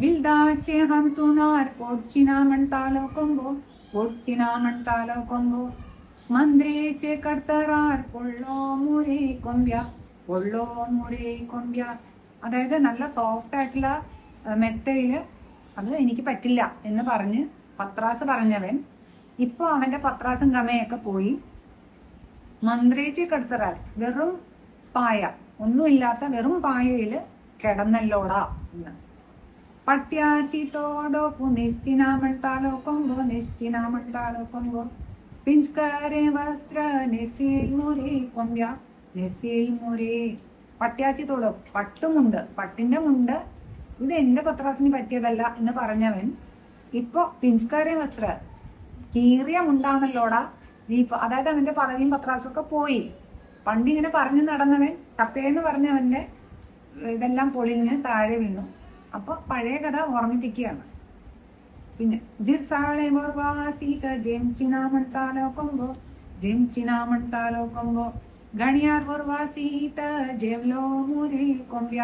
विल्दाचे हंतुनार पोटचिना म्हणतालो combo मंद्रेचे കടത്തറാർ പൊള്ളോ മുറി കൊമ്പ്യ. അതായത് നല്ല സോഫ്റ്റ് ആയിട്ടുള്ള മെത്തയില് അത് എനിക്ക് പറ്റില്ല എന്ന് പറഞ്ഞ് പത്രാസ് പറഞ്ഞവൻ ഇപ്പൊ അവന്റെ പത്രാസും ഗമയൊക്കെ പോയി മന്ത്രേച്ചി കടത്തറാർ വെറും പായ ഒന്നുമില്ലാത്ത വെറും പായയില് കിടന്നല്ലോടാ എന്ന്. പട്യാച്ചിത്തോടൊപ്പു നിശ്ചിനാമട്ടാലോ കൊമ്പോ പിഞ്ച് വസ്ത്ര നെസിൽ മുറി പട്യാച്ചിത്തോടോ പട്ടുമുണ്ട് പട്ടിന്റെ മുണ്ട് ഇത് എന്റെ പത്രാസിന് പറ്റിയതല്ല എന്ന് പറഞ്ഞവൻ ഇപ്പൊ പിഞ്ച് വസ്ത്ര കീറിയ മുണ്ടാണല്ലോടാ നീ. അതായത് അവന്റെ പദവിയും പത്രാസും ഒക്കെ പോയി. പണ്ടിങ്ങനെ പറഞ്ഞു നടന്നവൻ കപ്പേന്ന് പറഞ്ഞവന്റെ ഇതെല്ലാം പൊളിഞ്ഞ് താഴെ വീണു. അപ്പൊ പഴയ കഥ ഓർമ്മിപ്പിക്കുകയാണ്. പിന്നെ ജിർസാളെ കൊമ്പോ ഗണിയാർ ജെവ്ലോ മുരി കൊമ്പ്യ.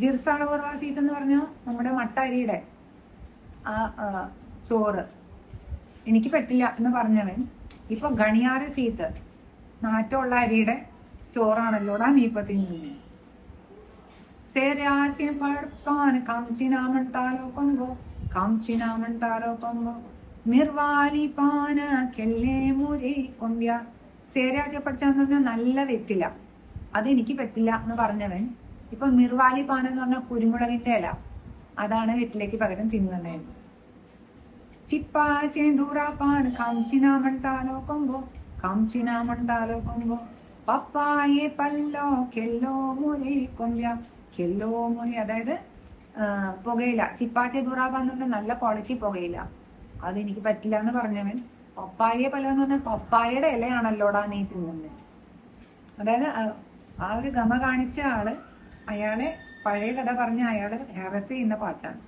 ജിർസാള വർവാസീത്ത് എന്ന് പറഞ്ഞ നമ്മുടെ മട്ടരിയുടെ ആ ചോറ് എനിക്ക് പറ്റില്ല എന്ന് പറഞ്ഞവൻ ഇപ്പൊ ഗണിയാറ് സീത്ത് നാറ്റമുള്ള അരിയുടെ ചോറാണല്ലോടാ നീ ഇപ്പൊ തിന്നുന്നത്. സേരാച്ചെ പടുപ്പാൻ കാംചിനാമണ്ടാലോ കൊമ്പോ മിർവാലി പാന കെല്ലേ മുരി കൊമ്പ്യ. സേരാച്ചെ പഠിച്ചാന്ന് പറഞ്ഞാൽ നല്ല വെറ്റില അതെനിക്ക് പറ്റില്ല എന്ന് പറഞ്ഞവൻ ഇപ്പൊ മിർവാലി പാന എന്ന് പറഞ്ഞ കുരുമുളകിന്റെ ഇല അതാണ് വെറ്റിലേക്ക് പകരം തിന്നുന്നത്. ചിപ്പാച്ചെ ദൂറാപ്പാൻ കാംചിനാമണ്ടാലോ കൊമ്പോ പപ്പായെ പല്ലോ കെല്ലോ മുരി കൊമ്പ്യ. കെല്ലോ മുരി അതായത് പുകയില. ചിപ്പാച്ചെ ദൂറാപ്പാന്ന് പറഞ്ഞാൽ നല്ല ക്വാളിറ്റി പുകയില അതെനിക്ക് പറ്റില്ല എന്ന് പറഞ്ഞവൻ പപ്പായെ പല്ലോ എന്ന് പറഞ്ഞാൽ പപ്പായയുടെ ഇലയാണല്ലോടാ നീ തിന്നുന്നത്. അതായത് ആ ഒരു ഗമ കാണിച്ച ആള് അയാളെ പഴയ കഥ പറഞ്ഞ അയാള് ഹെറസ് ചെയ്യുന്ന പാട്ടാണ്.